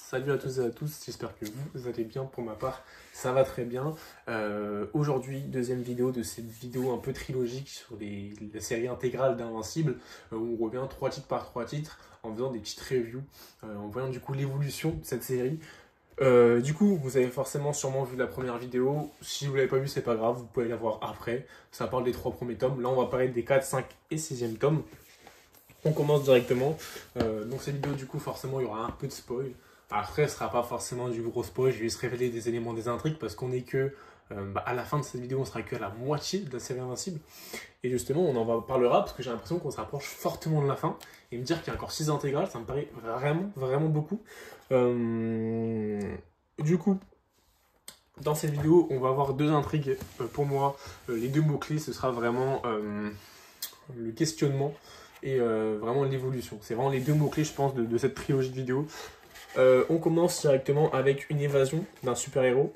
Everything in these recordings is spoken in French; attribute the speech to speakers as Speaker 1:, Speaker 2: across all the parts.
Speaker 1: Salut à tous et à tous, j'espère que vous allez bien. Pour ma part, ça va très bien. Aujourd'hui, deuxième vidéo de cette vidéo un peu trilogique sur la série intégrale d'Invincible, où on revient 3 titres par 3 titres en faisant des petites reviews, en voyant du coup l'évolution de cette série. Du coup, vous avez forcément sûrement vu la première vidéo. Si vous ne l'avez pas vu, c'est pas grave, vous pouvez la voir après. Ça parle des 3 premiers tomes. Là, on va parler des 4, 5 et 6e tomes. On commence directement. Donc cette vidéo, du coup, forcément, il y aura un peu de spoil. Après, ce ne sera pas forcément du gros spoil. Je vais juste révéler des éléments des intrigues parce qu'on est que... à la fin de cette vidéo, on sera que à la moitié de la série Invincible. Et justement, on en parlera parce que j'ai l'impression qu'on se rapproche fortement de la fin. Et me dire qu'il y a encore 6 intégrales, ça me paraît vraiment, vraiment beaucoup. Du coup, dans cette vidéo, on va avoir 2 intrigues. Pour moi, les 2 mots-clés, ce sera vraiment le questionnement et vraiment l'évolution. C'est vraiment les 2 mots-clés, je pense, de cette trilogie de vidéos. On commence directement avec une évasion d'un super-héros.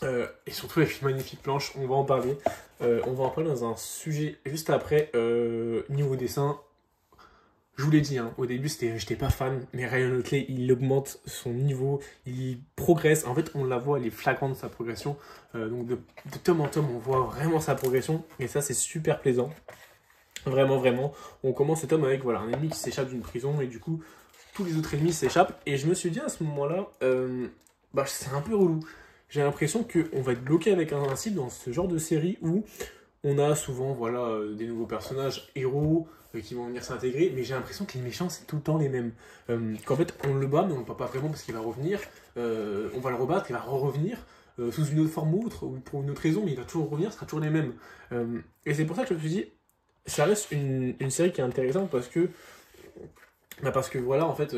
Speaker 1: Et surtout avec une magnifique planche, on va en parler. On va en parler dans un sujet juste après. Niveau dessin, je vous l'ai dit, hein, au début j'étais pas fan, mais Ryan Otley il augmente son niveau, il progresse. En fait, on la voit, elle est flagrante sa progression. Donc de tome en tome, on voit vraiment sa progression. Et ça, c'est super plaisant. Vraiment, vraiment. On commence ce tome avec voilà, un ennemi qui s'échappe d'une prison et du coup, tous les autres ennemis s'échappent. Et je me suis dit à ce moment-là, c'est un peu relou. J'ai l'impression qu'on va être bloqué avec Invincible dans ce genre de série où on a souvent voilà, des nouveaux personnages, héros, qui vont venir s'intégrer, mais j'ai l'impression que les méchants, c'est tout le temps les mêmes. Qu'en fait, on le bat, mais on le bat pas vraiment parce qu'il va revenir. On va le rebattre, il va revenir sous une autre forme ou autre, ou pour une autre raison, mais il va toujours revenir, ce sera toujours les mêmes. Et c'est pour ça que je me suis dit, ça reste une série qui est intéressante parce que voilà, en fait,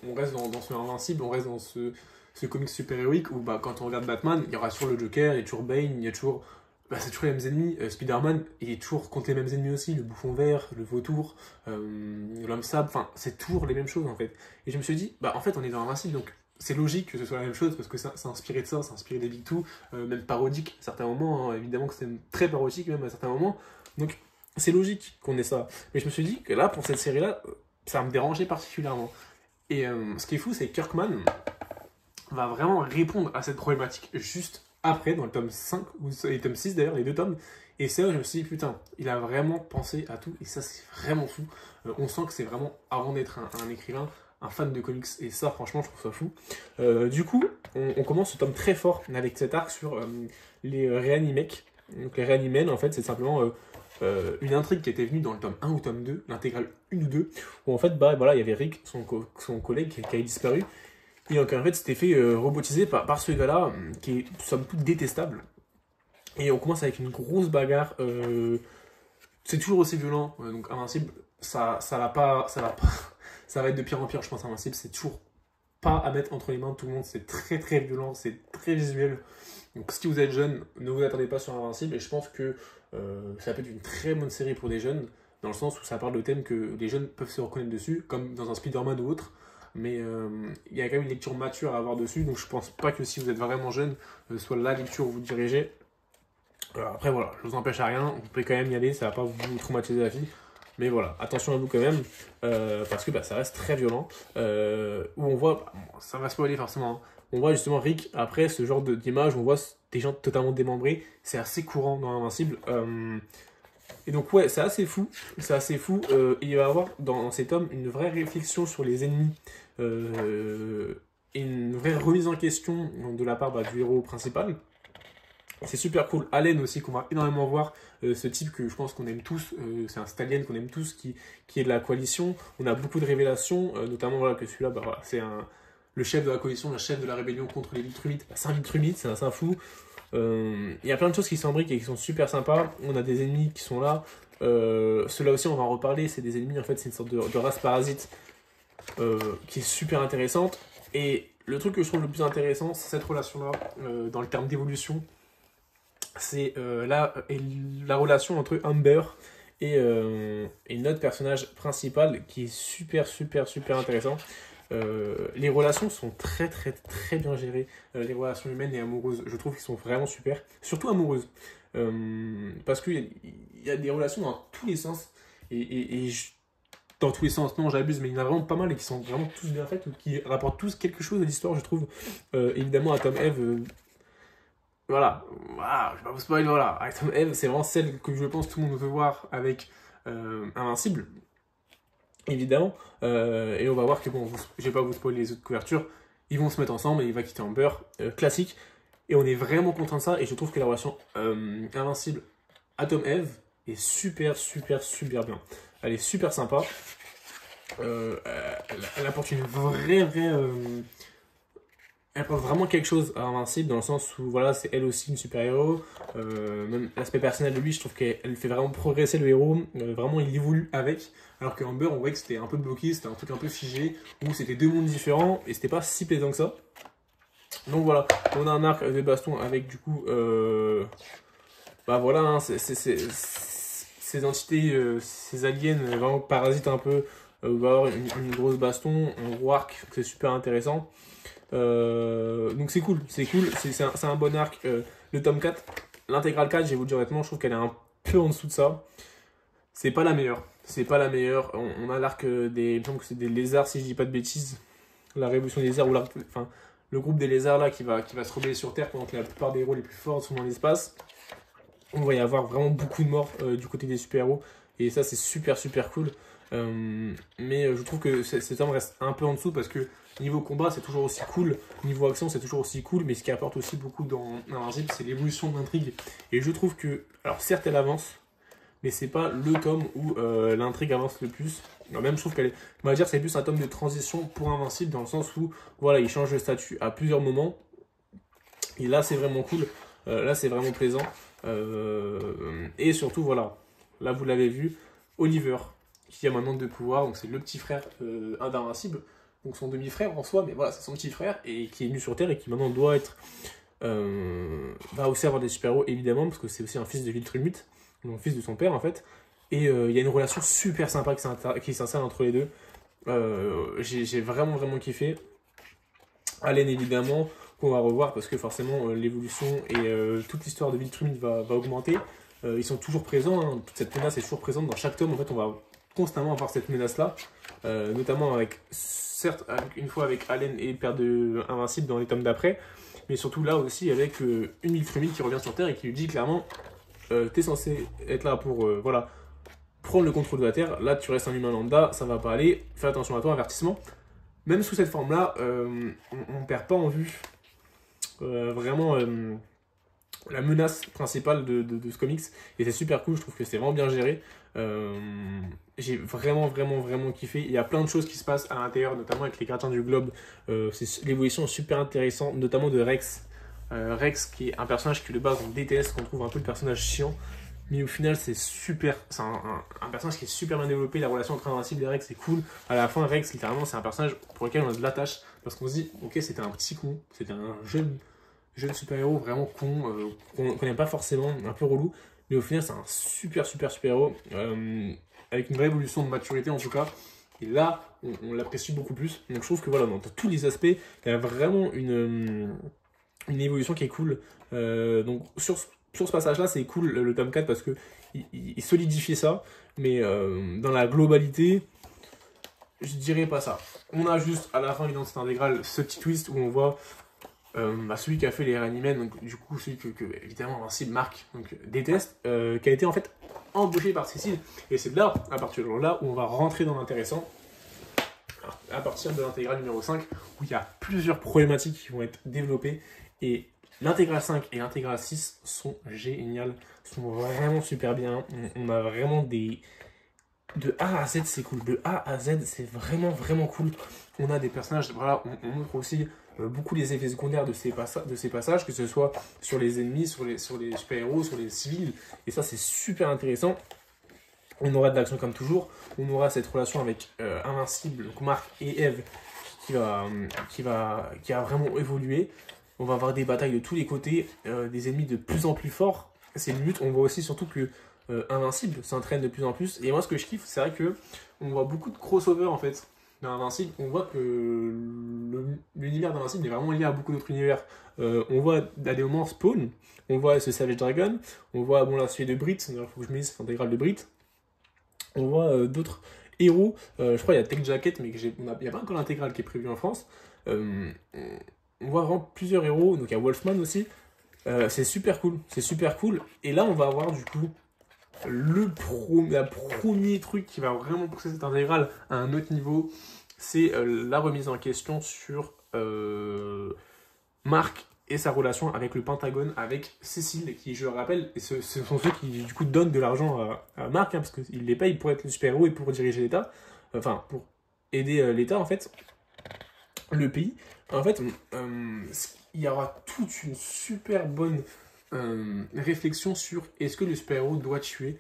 Speaker 1: on reste dans ce Invincible, on reste dans ce comic super-héroïque où quand on regarde Batman, il y aura toujours le Joker, il y a toujours Bane, il y a toujours... c'est toujours les mêmes ennemis. Spider-Man, il est toujours contre les mêmes ennemis aussi, le bouffon vert, le vautour, l'homme sable, enfin, c'est toujours les mêmes choses en fait. Et je me suis dit, en fait, on est dans Invincible, donc c'est logique que ce soit la même chose parce que c'est inspiré de ça, c'est inspiré des Big Two, même parodique à certains moments, hein, évidemment que c'est très parodique même à certains moments. Donc c'est logique qu'on ait ça. Mais je me suis dit que là, pour cette série-là, ça me dérangeait particulièrement. Et ce qui est fou, c'est que Kirkman va vraiment répondre à cette problématique juste après, dans le tome 5, ou le tome 6 d'ailleurs, les 2 tomes. Et c'est là où je me suis dit, putain, il a vraiment pensé à tout, et ça c'est vraiment fou. On sent que c'est vraiment, avant d'être un écrivain, un fan de comics, et ça franchement je trouve ça fou. Du coup, on commence ce tome très fort avec cet arc sur les Reanimecs. Donc les Reanimen, en fait, c'est simplement une intrigue qui était venue dans le tome 1 ou tome 2, l'intégrale 1 ou 2, où en fait, voilà, il y avait Rick, son collègue qui avait disparu. Et donc en fait, c'était fait robotiser par ce gars-là, qui est somme toute détestable. Et on commence avec une grosse bagarre. C'est toujours aussi violent, donc Invincible, ça va être de pire en pire, je pense. Invincible, c'est toujours pas à mettre entre les mains de tout le monde. C'est très très violent, c'est très visuel. Donc si vous êtes jeune, ne vous attendez pas sur Invincible. Et je pense que ça peut être une très bonne série pour des jeunes, dans le sens où ça parle de thèmes que les jeunes peuvent se reconnaître dessus, comme dans un Spider-Man ou autre. Mais il y a quand même une lecture mature à avoir dessus, donc je pense pas que si vous êtes vraiment jeune, soit la lecture où vous dirigez. Après voilà, je vous empêche à rien, vous pouvez quand même y aller, ça va pas vous traumatiser la vie. Mais voilà, attention à vous quand même, parce que ça reste très violent. Où on voit, ça va spoiler forcément, hein. On voit justement Rick, après ce genre d'image, on voit des gens totalement démembrés, c'est assez courant dans Invincible. Et donc ouais, c'est assez fou, et il va y avoir dans cet homme une vraie réflexion sur les ennemis, et une vraie remise en question de la part du héros principal. C'est super cool. Allen aussi, qu'on va énormément voir, ce type que je pense qu'on aime tous, c'est un Stallion qu'on aime tous, qui est de la coalition. On a beaucoup de révélations, notamment voilà, que celui-là, voilà, c'est le chef de la coalition, le chef de la rébellion contre les Viltrumites. C'est un Viltrumite, c'est un fou. Il y a plein de choses qui s'embriquent et qui sont super sympas. On a des ennemis qui sont là. Ceux-là aussi, on va en reparler. C'est des ennemis, en fait, c'est une sorte de race parasite qui est super intéressante. Et le truc que je trouve le plus intéressant, c'est cette relation-là, dans le terme d'évolution. C'est la relation entre Amber et notre personnage principal qui est super, super, super intéressant. Les relations sont très très très bien gérées, les relations humaines et amoureuses, je trouve qu'ils sont vraiment super, surtout amoureuses, parce qu'il y a des relations dans tous les sens, et dans tous les sens, non j'abuse, mais il y en a vraiment pas mal et qui sont vraiment tous bien faites, ou qui rapportent tous quelque chose à l'histoire, je trouve. Évidemment, Atom Eve, voilà, je vais pas vous spoiler, voilà, Atom Eve, c'est vraiment celle que je pense tout le monde veut voir avec Invincible, évidemment. Et on va voir que, bon, je vais pas vous spoiler les autres couvertures, ils vont se mettre ensemble et il va quitter Amber, classique. Et on est vraiment content de ça, et je trouve que la relation Invincible Atom Eve est super bien. Elle est super sympa. Elle apporte une vraie elle apporte vraiment quelque chose à Invincible, dans le sens où voilà, c'est elle aussi une super-héros. Même l'aspect personnel de lui, je trouve qu'elle fait vraiment progresser le héros. Vraiment, il évolue avec. Alors que Amber, on voyait que c'était un peu bloqué, c'était un truc un peu figé, où c'était deux mondes différents et c'était pas si plaisant que ça. Donc voilà, on a un arc de baston avec du coup, bah voilà, hein, ces entités, ces aliens vraiment parasitent un peu. On va avoir une grosse baston, un gros arc, c'est super intéressant. Donc c'est cool, c'est un bon arc. Le tome 4, l'intégrale 4, je vais vous le dire honnêtement, je trouve qu'elle est un peu en dessous de ça. C'est pas la meilleure, On a l'arc des, il me semble que c'est des lézards, si je dis pas de bêtises. La révolution des lézards, ou enfin, le groupe des lézards là qui va se rebeller sur Terre pendant que la plupart des héros les plus forts sont dans l'espace. On va y avoir vraiment beaucoup de morts du côté des super-héros. Et ça, c'est super cool. Mais je trouve que cet homme reste un peu en dessous parce que niveau combat, c'est toujours aussi cool. Niveau action, c'est toujours aussi cool. Mais ce qui apporte aussi beaucoup dans Invincible, c'est l'évolution de l'intrigue. Et je trouve que, alors certes, elle avance, mais c'est pas le tome où l'intrigue avance le plus. Même je trouve qu'elle est, on va dire, c'est plus un tome de transition pour Invincible, dans le sens où, voilà, il change de statut à plusieurs moments. Et là, c'est vraiment cool. Là, c'est vraiment plaisant. Et surtout, voilà, là, vous l'avez vu, Oliver, qui a maintenant deux pouvoirs. Donc, c'est le petit frère d'Invincible. Donc, son demi-frère en soi, mais voilà, c'est son petit frère, et qui est venu sur Terre et qui maintenant doit être. Va aussi avoir des super-héros, évidemment, parce que c'est aussi un fils de Viltrumite, donc fils de son père, en fait. Et il y a une relation super sympa qui s'installe entre les deux. J'ai vraiment kiffé. Allen, évidemment, qu'on va revoir parce que forcément l'évolution et toute l'histoire de Viltrumite va augmenter. Ils sont toujours présents, hein. Toute cette menace est toujours présente dans chaque tome. En fait, on va constamment avoir cette menace-là, notamment avec, certes, une fois avec Allen et le père de Invincible dans les tomes d'après, mais surtout là aussi avec une Viltrumite qui revient sur Terre et qui lui dit clairement t'es censé être là pour voilà, prendre le contrôle de la Terre. Là, tu restes un humain lambda, ça va pas aller. Fais attention à toi, avertissement. Même sous cette forme-là, on perd pas en vue vraiment la menace principale de ce comics. Et c'est super cool, je trouve que c'est vraiment bien géré. J'ai vraiment kiffé. Il y a plein de choses qui se passent à l'intérieur, notamment avec les gardiens du globe. L'évolution est super intéressante, notamment de Rex. Rex, qui est un personnage que de base on déteste, qu'on trouve un peu le personnage chiant. Mais au final, c'est super. C'est un personnage qui est super bien développé. La relation entre Invincible et Rex, c'est cool. À la fin, Rex, littéralement, c'est un personnage pour lequel on a de l'attache. Parce qu'on se dit, ok, c'était un petit con. C'était un jeune super-héros vraiment con. Qu'on n'aime pas forcément, un peu relou. Mais au final, c'est un super héros. Avec une vraie évolution de maturité, en tout cas. Et là, on l'apprécie beaucoup plus. Donc je trouve que voilà, dans tous les aspects, il y a vraiment une évolution qui est cool. Donc sur ce passage-là, c'est cool le tome 4 parce que il solidifie ça, mais dans la globalité, je dirais pas ça. On a juste à la fin d'Identité Intégrale ce petit twist où on voit celui qui a fait les Reanimen, donc du coup celui que évidemment Invincible Marc donc, déteste, qui a été en fait embauché par Cécile. Et c'est là, à partir de là, où on va rentrer dans l'intéressant. À partir de l'intégrale numéro 5, où il y a plusieurs problématiques qui vont être développées. Et l'intégrale 5 et l'intégrale 6 sont géniales, sont vraiment super bien. On a vraiment des... De A à Z, c'est cool. De A à Z, c'est vraiment cool. On a des personnages, voilà, on montre aussi beaucoup les effets secondaires de ces passages, que ce soit sur les ennemis, sur les super-héros, sur les civils. Et ça, c'est super intéressant. On aura de l'action comme toujours. On aura cette relation avec Invincible, donc Marc et Eve, qui va vraiment évoluer. On va avoir des batailles de tous les côtés, des ennemis de plus en plus forts. C'est le but. On voit aussi surtout que Invincible s'entraîne de plus en plus. Et moi, ce que je kiffe, c'est vrai que on voit beaucoup de crossover en fait dans Invincible. On voit que l'univers d'Invincible est vraiment lié à beaucoup d'autres univers. On voit à des moments Spawn, on voit ce Savage Dragon, on voit bon là celui de Brit, il faut que je me dise c'est intégrale de Brit. On voit d'autres Hero, je crois qu'il y a Tech Jacket, mais il n'y a pas encore l'intégrale qui est prévue en France. On voit vraiment plusieurs héros, donc il y a Wolfman aussi. C'est super cool, c'est super cool. Et là, on va avoir du coup la premier truc qui va vraiment pousser cette intégrale à un autre niveau, c'est la remise en question sur Marc et sa relation avec le Pentagone, avec Cécile, qui, je le rappelle, ce sont ceux qui, du coup, donnent de l'argent à Marc, hein, parce qu'il les paye pour être le super-héros et pour diriger l'État, enfin, pour aider l'État, en fait, le pays. En fait, il y aura toute une super bonne réflexion sur est-ce que le super-héros doit tuer,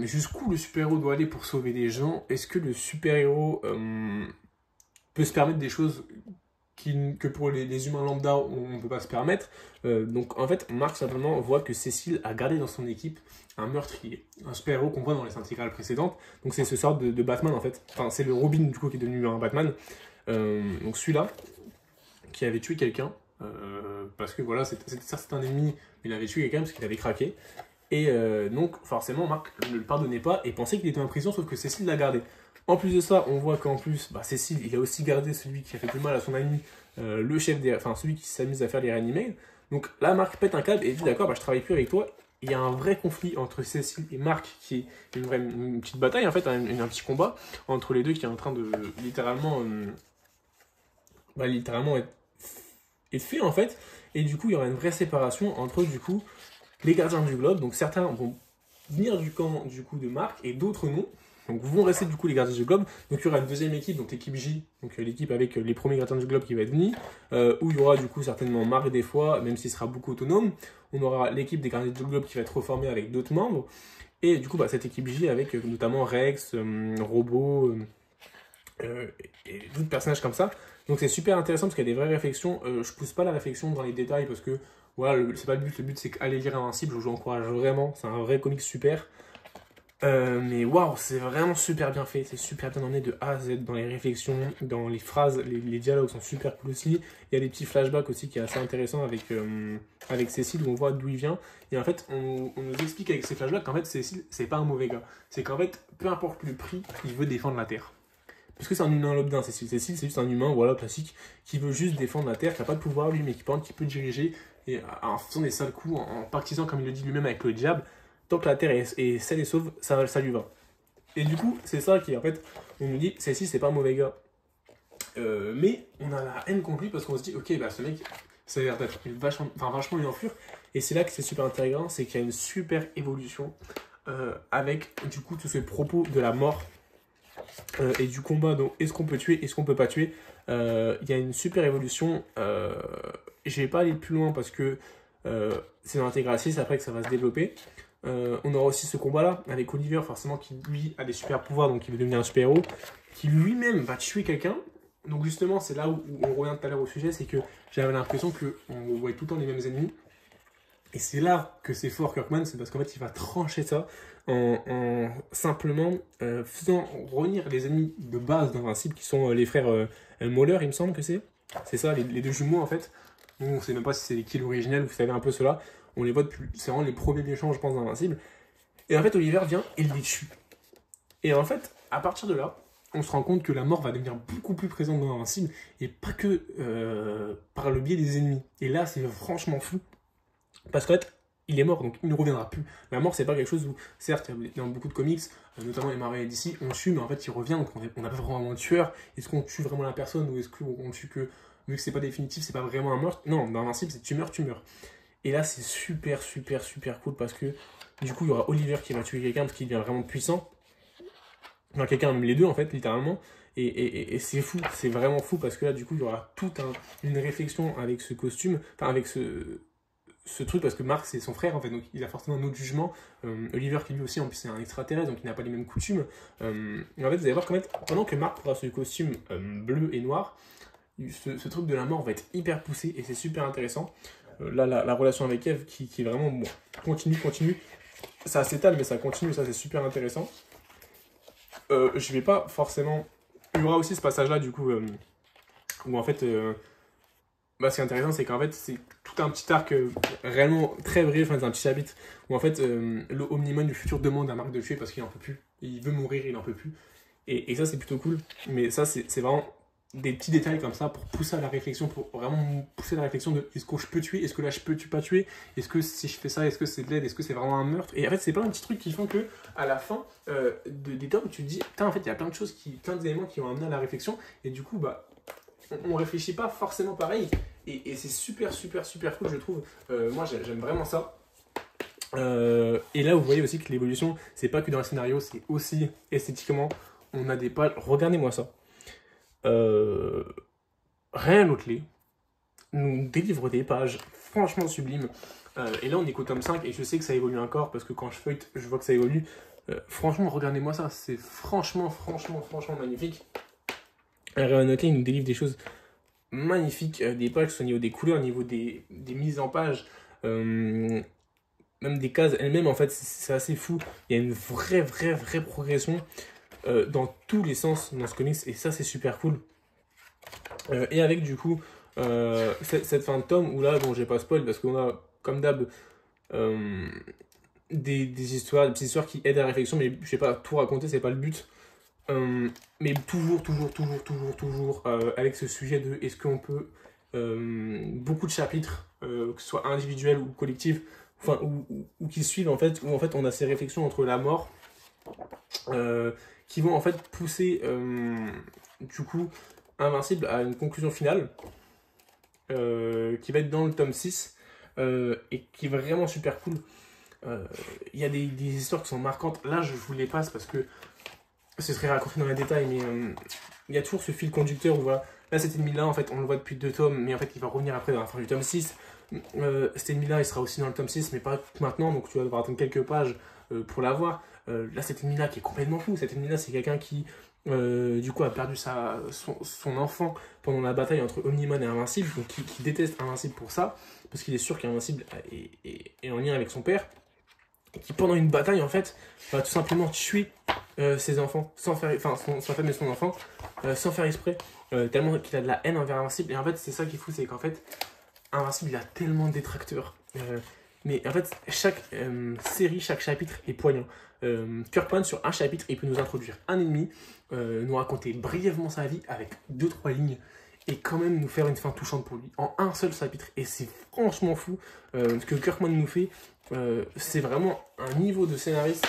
Speaker 1: jusqu'où le super-héros doit aller pour sauver des gens, est-ce que le super-héros peut se permettre des choses que pour les humains lambda, on ne peut pas se permettre. Donc en fait, Marc simplement voit que Cécile a gardé dans son équipe un meurtrier, un super-héros qu'on voit dans les intégrales précédentes. Donc c'est ce sort de Batman en fait. Enfin, c'est le Robin du coup qui est devenu un Batman. Donc celui-là, qui avait tué quelqu'un, parce que voilà, c'est un ennemi, mais il avait tué quelqu'un parce qu'il avait craqué. Et donc forcément, Marc ne le pardonnait pas et pensait qu'il était en prison, sauf que Cécile l'a gardé. En plus de ça, on voit qu'en plus, Cécile, il a aussi gardé celui qui a fait du mal à son ami, le chef enfin celui qui s'amuse à faire les réanimails. Donc là, Marc pète un câble et dit d'accord, je travaille plus avec toi. Il y a un vrai conflit entre Cécile et Marc qui est une petite bataille en fait, un petit combat entre les deux qui est en train de littéralement être fait en fait. Et du coup, il y aura une vraie séparation entre du coup les gardiens du globe. Donc certains vont venir du camp du coup de Marc et d'autres non. Donc vont rester du coup les gardiens du globe. Donc il y aura une deuxième équipe, donc l'équipe J, donc l'équipe avec les premiers gardiens du globe qui va être venue, où il y aura du coup certainement Marc des fois, même s'il sera beaucoup autonome. On aura l'équipe des gardiens du globe qui va être reformée avec d'autres membres. Et du coup cette équipe J avec notamment Rex, Robot et d'autres personnages comme ça. Donc c'est super intéressant parce qu'il y a des vraies réflexions. Je pousse pas la réflexion dans les détails parce que voilà, c'est pas le but c'est qu'aller lire Invincible, je vous encourage vraiment, c'est un vrai comic super. Mais waouh, c'est vraiment super bien fait, c'est super bien emmené de A à Z dans les réflexions, dans les phrases, les dialogues sont super cool aussi. Il y a des petits flashbacks aussi qui est assez intéressant avec Cécile où on voit d'où il vient. Et en fait, on nous explique avec ces flashbacks qu'en fait Cécile, c'est pas un mauvais gars. C'est qu'en fait, peu importe le prix, il veut défendre la Terre. Parce que c'est un humain lambda, Cécile. Cécile, c'est juste un humain, voilà, classique, qui veut juste défendre la Terre, qui n'a pas de pouvoir lui, mais qui peut diriger, et en faisant des sales coups, en pactisant, comme il le dit lui-même, avec le diable. Tant que la Terre est saine et sauve, ça lui va. Et du coup, c'est ça qui, en fait, on nous dit, Cécile, c'est pas un mauvais gars. Mais on a la haine contre lui parce qu'on se dit, ok, ce mec, ça a l'air d'être vachement une enflure. Et c'est là que c'est super intéressant, c'est qu'il y a une super évolution avec, du coup, tout ce propos de la mort et du combat. Donc, est-ce qu'on peut tuer, est-ce qu'on peut pas tuer. Il y a une super évolution. Je vais pas aller plus loin parce que c'est dans l'intégral 6 après que ça va se développer. On aura aussi ce combat-là avec Oliver, forcément, qui lui a des super pouvoirs, donc il veut devenir un super-héros, qui lui-même va tuer quelqu'un. Donc justement, c'est là où on revient tout à l'heure au sujet, c'est que j'avais l'impression qu'on voyait tout le temps les mêmes ennemis. Et c'est là que c'est fort Kirkman, c'est parce qu'en fait il va trancher ça en simplement faisant revenir les ennemis de base d'Invincible, qui sont les frères Moller, il me semble que c'est. C'est ça, les deux jumeaux en fait. On ne sait même pas si c'est les kills originels, vous savez un peu cela. On les voit depuis, c'est vraiment les premiers méchants, je pense, d'Invincible. Et en fait, Oliver vient et les tue. Et en fait, à partir de là, on se rend compte que la mort va devenir beaucoup plus présente dans Invincible, et pas que par le biais des ennemis. Et là, c'est franchement fou. Parce qu'en fait, il est mort, donc il ne reviendra plus. La mort, c'est pas quelque chose où, certes, dans beaucoup de comics, notamment les Marvel et DC, on tue, mais en fait, il revient, donc on n'a pas vraiment un tueur. Est-ce qu'on tue vraiment la personne, ou est-ce qu'on tue que, vu que c'est pas définitif, c'est pas vraiment un meurtre? Non, dans Invincible, c'est tu meurs, tu meurs. Et là, c'est super cool parce que du coup, il y aura Oliver qui va tuer quelqu'un parce qu'il devient vraiment puissant. Enfin, quelqu'un, même les deux en fait, littéralement. Et c'est fou, c'est vraiment fou parce que là, du coup, il y aura toute une réflexion avec ce costume, enfin, avec ce truc, parce que Marc, c'est son frère en fait, donc il a forcément un autre jugement. Oliver, qui lui aussi, en plus, c'est un extraterrestre, donc il n'a pas les mêmes coutumes. Et en fait, vous allez voir qu'en fait, pendant que Marc aura ce costume bleu et noir, ce truc de la mort va être hyper poussé et c'est super intéressant. Là, la relation avec Eve qui est vraiment bon, continue. Ça s'étale, mais ça continue, ça c'est super intéressant. Je vais pas forcément. Il y aura aussi ce passage-là, du coup, où en fait. Ce qui est intéressant, c'est qu'en fait, c'est tout un petit arc réellement très bref, enfin, c'est un petit chapitre où en fait, le Omnimon du futur demande à Marc de le tuer parce qu'il n'en peut plus. il veut mourir, il n'en peut plus. Et ça, c'est plutôt cool. Mais ça, c'est vraiment des petits détails comme ça pour pousser à la réflexion, pour vraiment pousser à la réflexion de est-ce que je peux tuer, est-ce que là je peux pas tuer, est-ce que si je fais ça, est-ce que c'est de l'aide, est-ce que c'est vraiment un meurtre. Et en fait, c'est plein de petits trucs qui font que à la fin des tomes, tu te dis, putain, en fait, il y a plein de choses, plein d'éléments qui ont amené à la réflexion. Et du coup, bah, on réfléchit pas forcément pareil. Et c'est super, super, super cool, je trouve. Moi, j'aime vraiment ça. Et là, vous voyez aussi que l'évolution, c'est pas que dans le scénario, c'est aussi esthétiquement. On a des pages. Regardez-moi ça. Ryan Otley nous délivre des pages franchement sublimes. Et là, on est qu'au tome 5 et je sais que ça évolue encore parce que quand je feuillete, je vois que ça évolue. Franchement, regardez-moi ça. C'est franchement magnifique. Ryan Otley nous délivre des choses magnifiques. Des pages, au niveau des couleurs, au niveau des mises en page. Même des cases elles-mêmes, en fait, c'est assez fou. Il y a une vraie progression dans tous les sens dans ce comics, et ça, c'est super cool. Et avec, du coup, cette fin de tome, où là, bon, je vais pas spoil, parce qu'on a, comme d'hab, des petites histoires qui aident à la réflexion, mais je vais pas tout raconter, c'est pas le but. Mais toujours, avec ce sujet de est-ce qu'on peut, beaucoup de chapitres, que ce soit individuels ou collectifs, enfin, ou qui suivent en fait, où en fait on a ces réflexions entre la mort, qui vont en fait pousser du coup Invincible à une conclusion finale, qui va être dans le tome 6, et qui est vraiment super cool. Il y a des histoires qui sont marquantes. Là, je vous les passe parce que ce serait raccourci dans les détails, mais il y a toujours ce fil conducteur où voilà, là cet ennemi-là, en fait, on le voit depuis 2 tomes, mais en fait, il va revenir après dans la fin du tome 6. Cet ennemi-là, il sera aussi dans le tome 6, mais pas maintenant, donc tu vas devoir attendre quelques pages pour l'avoir. Là, cet ennemi-là qui est complètement fou, cet ennemi-là, c'est quelqu'un qui, du coup, a perdu son enfant pendant la bataille entre Omni-Man et Invincible, donc qui déteste Invincible pour ça, parce qu'il est sûr qu'Invincible est en lien avec son père, et qui, pendant une bataille, en fait, va tout simplement tuer ses enfants, sa femme et son enfant, sans faire exprès, tellement qu'il a de la haine envers Invincible. Et en fait, c'est ça qui est fou, c'est qu'en fait, Invincible, il a tellement de détracteurs. Mais en fait, chaque série, chaque chapitre est poignant. Kirkman, sur un chapitre, il peut nous introduire un ennemi, nous raconter brièvement sa vie avec 2-3 lignes, et quand même nous faire une fin touchante pour lui, en un seul chapitre. Et c'est franchement fou ce que Kirkman nous fait. C'est vraiment un niveau de scénariste,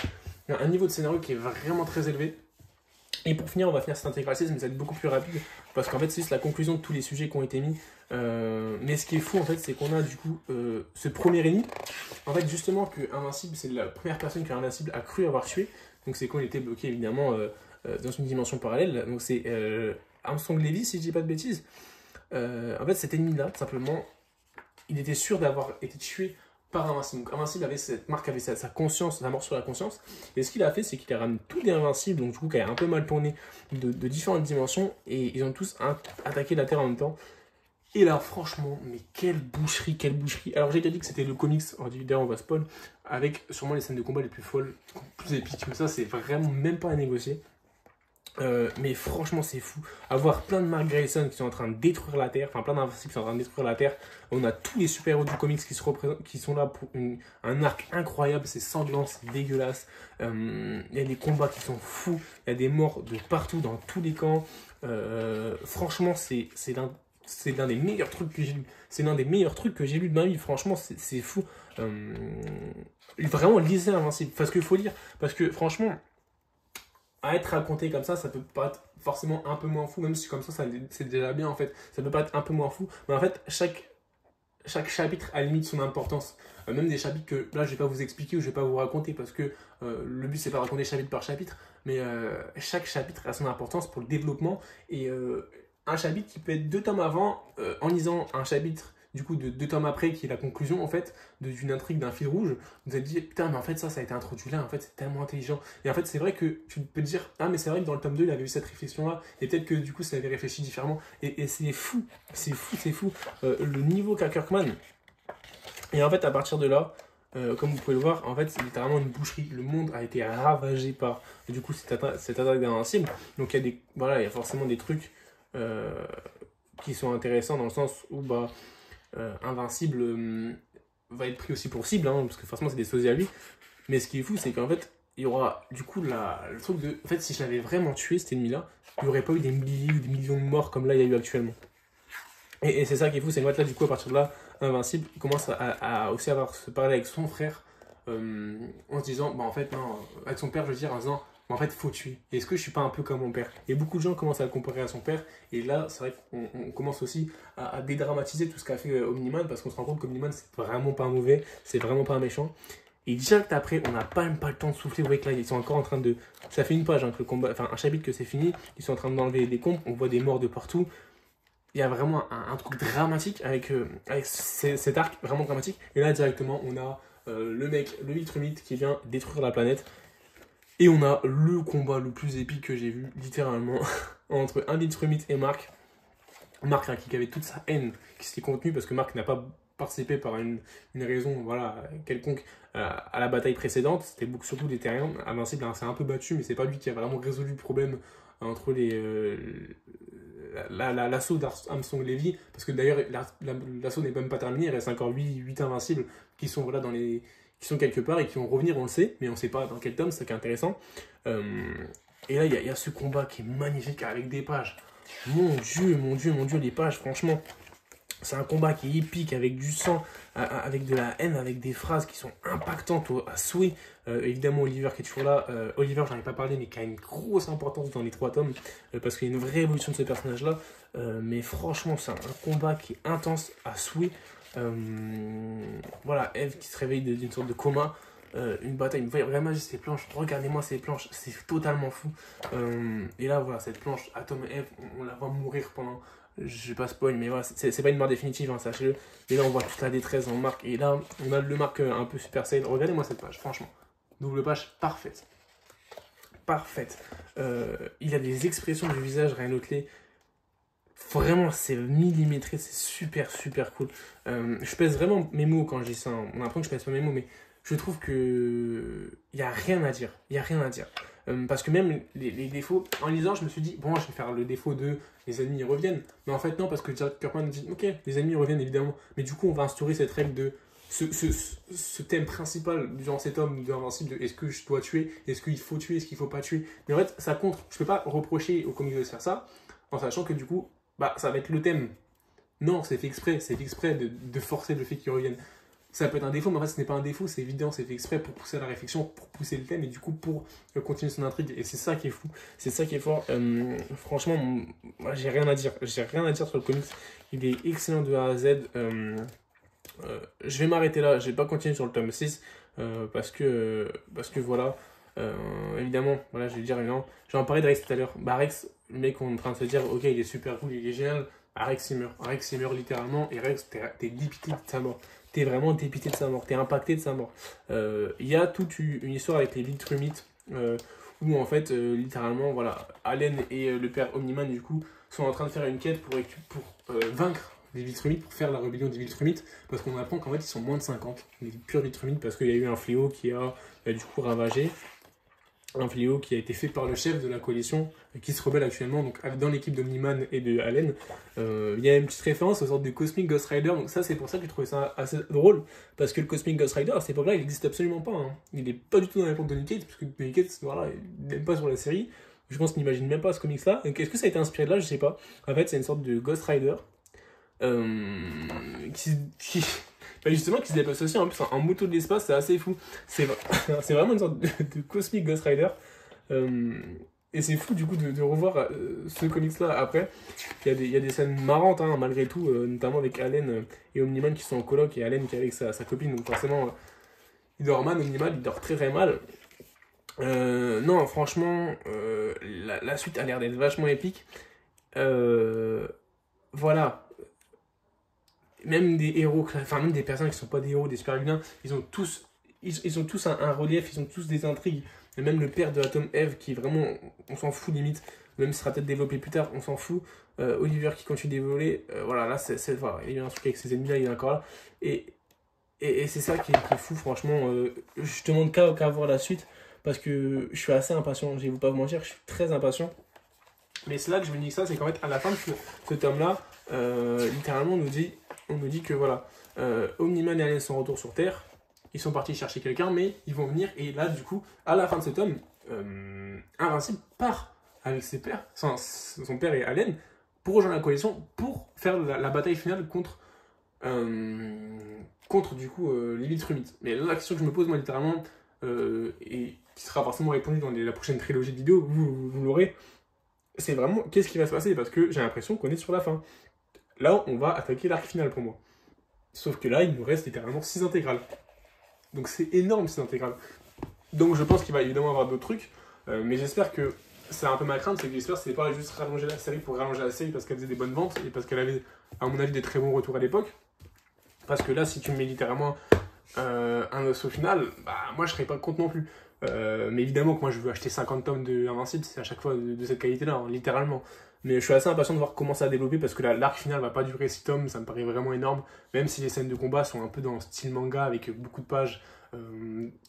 Speaker 1: un niveau de scénario qui est vraiment très élevé. Et pour finir, on va finir cette intégrale 6, mais ça va être beaucoup plus rapide, parce qu'en fait, c'est juste la conclusion de tous les sujets qui ont été mis. Mais ce qui est fou, en fait, c'est qu'on a du coup ce premier ennemi. En fait, justement, que Invincible, c'est la première personne que Invincible a cru avoir tué. Donc, c'est qu'on était bloqué, évidemment, dans une dimension parallèle. Donc, c'est Armstrong Levy, si je dis pas de bêtises. En fait, cet ennemi-là, tout simplement, il était sûr d'avoir été tué par Invincible. Donc Invincible avait cette marque, avait sa conscience, sa mort sur la conscience. Et ce qu'il a fait, c'est qu'il a ramené tous les Invincibles, donc du coup qui a un peu mal tourné, de différentes dimensions, et ils ont tous attaqué la Terre en même temps. Et là, franchement, mais quelle boucherie, quelle boucherie. Alors j'ai déjà dit que c'était le comics, d'ailleurs on va spoil, avec sûrement les scènes de combat les plus folles, plus épiques, mais ça c'est vraiment même pas à négocier. Mais franchement c'est fou, avoir plein de Mark Grayson qui sont en train de détruire la Terre, enfin plein d'invincibles qui sont en train de détruire la Terre. On a tous les super-héros du comics qui sont là pour un arc incroyable, c'est sanglant, c'est dégueulasse. Il y a des combats qui sont fous, il y a des morts de partout dans tous les camps. Franchement c'est l'un des meilleurs trucs que j'ai lu, c'est l'un des meilleurs trucs que j'ai lu de ma vie, franchement c'est fou. Vraiment lisez Invincible, parce qu'il faut lire, parce que franchement à être raconté comme ça peut pas être forcément un peu moins fou, même si comme ça c'est déjà bien en fait, ça peut pas être un peu moins fou, mais en fait chaque chapitre a limite son importance, même des chapitres que là je vais pas vous expliquer ou je vais pas vous raconter parce que le but c'est pas de raconter chapitre par chapitre, mais chaque chapitre a son importance pour le développement, et un chapitre qui peut être 2 tomes avant, en lisant un chapitre du coup de 2 tomes après qui est la conclusion en fait d'une intrigue, d'un fil rouge, vous allez dire putain mais en fait ça a été introduit là, en fait c'est tellement intelligent. Et en fait c'est vrai que tu peux te dire ah mais c'est vrai que dans le tome 2 il avait eu cette réflexion là, et peut-être que du coup ça avait réfléchi différemment, et c'est fou, le niveau qu'a Kirkman. Et en fait à partir de là, comme vous pouvez le voir, en fait c'est littéralement une boucherie, le monde a été ravagé par du coup cette attaque d'Invincible. Donc il y a forcément des trucs qui sont intéressants dans le sens où Invincible va être pris aussi pour cible, hein, parce que forcément c'est des sosies à lui. Mais ce qui est fou, c'est qu'en fait, il y aura du coup le truc de... En fait, si je l'avais vraiment tué, cette ennemie-là, il n'y aurait pas eu des milliers ou des millions de morts comme là, il y a eu actuellement. Et c'est ça qui est fou, c'est que là, du coup, à partir de là, Invincible, il commence à aussi avoir se parler avec son frère en se disant, bah en fait, non, avec son père, je veux dire, en disant, bah, en fait, faut tuer. Est-ce que je suis pas un peu comme mon père? Et beaucoup de gens commencent à le comparer à son père, et là, c'est vrai qu'on commence aussi à dédramatiser tout ce qu'a fait Omniman, parce qu'on se rend compte qu'Omniman, c'est vraiment pas mauvais, c'est vraiment pas un méchant. Et direct après, on n'a pas même pas le temps de souffler. Vous voyez que là, ils sont encore en train de. Ça fait une page, hein, que le combat, enfin un chapitre que c'est fini. Ils sont en train d'enlever des comptes. On voit des morts de partout. Il y a vraiment un truc dramatique avec cet arc vraiment dramatique. Et là, directement, on a le mec, le Viltrumite, qui vient détruire la planète. Et on a le combat le plus épique que j'ai vu, littéralement, entre un Viltrumite et Marc. Marc, hein, qui avait toute sa haine qui s'est contenue parce que Marc n'a pas participé par une raison voilà, quelconque à la bataille précédente. C'était surtout des terriens. Invincible, hein, c'est un peu battu, mais c'est pas lui qui a vraiment résolu le problème entre l'assaut d'Armstrong Levy, parce que d'ailleurs l'assaut n'est même pas terminé, il reste encore 8 invincibles qui sont voilà, qui sont quelque part et qui vont revenir, on le sait, mais on sait pas dans quel tome, c'est ça qui est intéressant. Et là, il y a ce combat qui est magnifique avec des pages. Mon Dieu, les pages, franchement, c'est un combat qui est épique, avec du sang, avec de la haine, avec des phrases qui sont impactantes à souhait. Évidemment, Oliver qui est toujours là. Oliver, j'en ai pas parlé, mais qui a une grosse importance dans les 3 tomes, parce qu'il y a une vraie évolution de ce personnage-là. Mais franchement, c'est un combat qui est intense à souhait. Voilà, Eve qui se réveille d'une sorte de coma. Une bataille, vraiment ces planches, regardez-moi ces planches, c'est totalement fou. Et là, voilà, cette planche, Atom et Eve, on la voit mourir pendant... Je vais pas spoil, mais voilà, c'est pas une mort définitive, hein, sachez-le. Et là, on voit toute la détresse en Marc. Et là, on a le Marc un peu Super Saiyan. Regardez-moi cette page, franchement. Double page parfaite. Parfaite. Il a des expressions du visage, Ryan Otley. Vraiment, c'est millimétré, c'est super cool. Je pèse vraiment mes mots quand je dis ça. Hein. On a l'impression que je pèse pas mes mots, mais je trouve que il n'y a rien à dire. Il n'y a rien à dire. Parce que même les défauts, en lisant, je me suis dit, bon, je vais faire le défaut de les ennemis reviennent. Mais en fait, non, parce que Jack Kirkman dit, ok, les ennemis reviennent évidemment. Mais du coup, on va instaurer cette règle de ce thème principal durant cet homme de Invincible de est-ce que je dois tuer, est-ce qu'il faut tuer, est-ce qu'il faut pas tuer. Mais en fait, ça contre. Je peux pas reprocher aux comics de faire ça, en sachant que du coup, bah, ça va être le thème. Non, c'est fait exprès de forcer le fait qu'ils reviennent. Ça peut être un défaut, mais en fait, ce n'est pas un défaut, c'est évident, c'est fait exprès pour pousser à la réflexion, pour pousser le thème et du coup pour continuer son intrigue. Et c'est ça qui est fou, c'est ça qui est fort. Franchement, moi, j'ai rien à dire. J'ai rien à dire sur le comics. Il est excellent de A à Z. Je vais m'arrêter là, je vais pas continuer sur le tome 6 parce que voilà. Évidemment, voilà, je vais dire, non, j'en parlais de Rex tout à l'heure. Bah, Rex, le mec, on est en train de se dire, ok, il est super cool, il est génial. Ah, Rex, il meurt. Rex, il meurt littéralement. Et Rex, t'es dépité de sa mort. T'es vraiment dépité de sa mort. T'es impacté de sa mort. Il y a toute une histoire avec les Viltrumites où, en fait, littéralement, voilà, Allen et le père Omniman, du coup, sont en train de faire une quête pour vaincre les Viltrumites, pour faire la rébellion des Viltrumites. Parce qu'on apprend qu'en fait, ils sont moins de 50. Les purs Viltrumites, parce qu'il y a eu un fléau qui a du coup ravagé. Un fléau qui a été fait par le chef de la coalition qui se rebelle actuellement donc dans l'équipe d'Omniman et de Allen. Il y a une petite référence aux sortes de Cosmic Ghost Rider, donc ça c'est pour ça que j'ai trouvé ça assez drôle, parce que le Cosmic Ghost Rider à cette époque là il n'existe absolument pas, hein. Il n'est pas du tout dans l'époque de Donny Cates, parce que Donny Cates voilà, il n'aime pas sur la série, je pense qu'il n'imagine même pas ce comics là. Est-ce que ça a été inspiré de là? Je sais pas. En fait c'est une sorte de Ghost Rider justement qui se déplace aussi en plus en moto de l'espace, c'est assez fou. C'est vraiment une sorte de Cosmic Ghost Rider. Et c'est fou du coup de revoir ce comics là après. Il y a des scènes marrantes hein, malgré tout, notamment avec Allen et Omniman qui sont en coloc et Allen qui est avec sa copine, donc forcément il dort mal, Omniman il dort très mal. Non franchement la suite a l'air d'être vachement épique. Voilà. Même des héros, enfin même des personnes qui sont pas des héros, des super vilains, ils ont tous un relief, ils ont tous des intrigues. Et même le père de Atom Eve qui vraiment, on s'en fout limite, même si sera peut-être développé plus tard, on s'en fout. Oliver qui continue d'évoluer, voilà, là voilà, il y a eu un truc avec ses ennemis là, il est encore là. Et c'est ça qui est fou, franchement. Je te demande qu'à voir la suite, parce que je suis assez impatient, je vais pas vous mentir, je suis très impatient. Mais c'est là que je me dis que ça, c'est qu'en fait, à la fin de ce tome-là, littéralement, on nous dit que voilà, Omniman et Allen sont en retour sur Terre. ils sont partis chercher quelqu'un, mais ils vont venir, et là, du coup, à la fin de ce tome, Invincible part avec ses pères, son père et Allen, pour rejoindre la coalition, pour faire la bataille finale contre du coup l'élite Rumite. Mais là, la question que je me pose, moi, littéralement, et qui sera forcément répondue dans la prochaine trilogie de vidéos, vous l'aurez, c'est vraiment qu'est-ce qui va se passer, parce que j'ai l'impression qu'on est sur la fin. Là, on va attaquer l'arc final pour moi. Sauf que là, il nous reste littéralement 6 intégrales. Donc c'est énorme, 6 intégrales. Donc je pense qu'il va évidemment avoir d'autres trucs, mais j'espère que c'est un peu ma crainte, c'est que j'espère que c'est pas juste rallonger la série pour rallonger la série parce qu'elle faisait des bonnes ventes et parce qu'elle avait, à mon avis, des très bons retours à l'époque. Parce que là, si tu me mets littéralement un os au final, bah moi je serais pas content non plus. Mais évidemment que moi je veux acheter 50 tomes de Invincible, c'est à chaque fois de cette qualité-là, hein, littéralement. Mais je suis assez impatient de voir comment ça va développer parce que l'arc final va pas durer 6 tomes, ça me paraît vraiment énorme. Même si les scènes de combat sont un peu dans le style manga avec beaucoup de pages,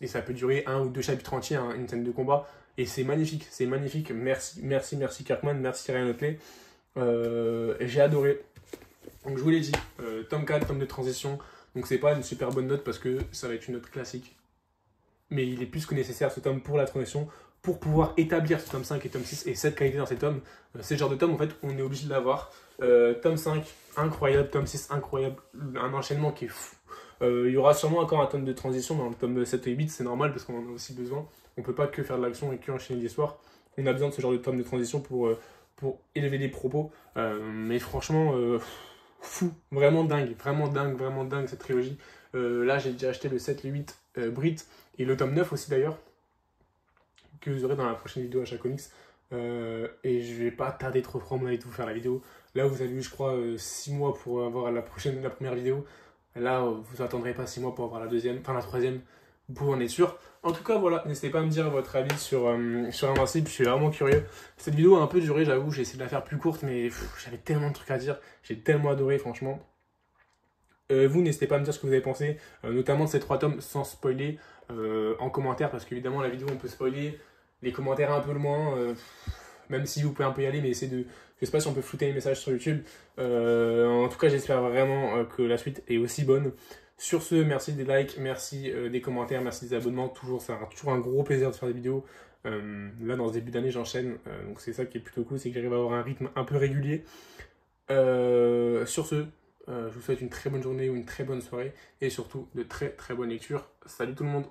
Speaker 1: et ça peut durer 1 ou 2 chapitres entiers, hein, une scène de combat. Et c'est magnifique, c'est magnifique. Merci Kirkman, merci Ryan Otley. J'ai adoré. Donc je vous l'ai dit, tome 4, tome de transition. Donc c'est pas une super bonne note parce que ça va être une note classique. Mais il est plus que nécessaire ce tome pour la transition, pour pouvoir établir ce tome 5 et tome 6 et cette qualité dans ces tomes. C'est le genre de tome, en fait, on est obligé de l'avoir. Tome 5, incroyable. Tome 6, incroyable. Un enchaînement qui est fou. Il y aura sûrement encore un tome de transition dans le tome 7 et 8, c'est normal parce qu'on en a aussi besoin. On peut pas que faire de l'action et que enchaîner l'histoire. On a besoin de ce genre de tome de transition pour élever les propos. Mais franchement, fou. Vraiment dingue cette trilogie. Là, j'ai déjà acheté le 7, le 8, Brit. Et le tome 9 aussi d'ailleurs, que vous aurez dans la prochaine vidéo Achat Comics. Et je vais pas tarder trop à mon avis de vous faire la vidéo. Là vous avez eu je crois 6 mois pour avoir la première vidéo. Là vous attendrez pas 6 mois pour avoir la deuxième, enfin la troisième, vous en êtes sûr. En tout cas voilà, n'hésitez pas à me dire votre avis sur Invincible, je suis vraiment curieux. Cette vidéo a un peu duré, j'avoue, j'ai essayé de la faire plus courte, mais j'avais tellement de trucs à dire, j'ai tellement adoré franchement. Vous, n'hésitez pas à me dire ce que vous avez pensé, notamment de ces 3 tomes sans spoiler en commentaire, parce qu'évidemment la vidéo on peut spoiler, les commentaires un peu le moins, même si vous pouvez un peu y aller, mais essayez de... Je sais pas si on peut flouter les messages sur YouTube. En tout cas, j'espère vraiment que la suite est aussi bonne. Sur ce, merci des likes, merci des commentaires, merci des abonnements. C'est toujours un gros plaisir de faire des vidéos. Là, dans ce début d'année, j'enchaîne. Donc c'est ça qui est plutôt cool, c'est que j'arrive à avoir un rythme un peu régulier. Sur ce, je vous souhaite une très bonne journée ou une très bonne soirée et surtout de très bonnes lectures. Salut tout le monde!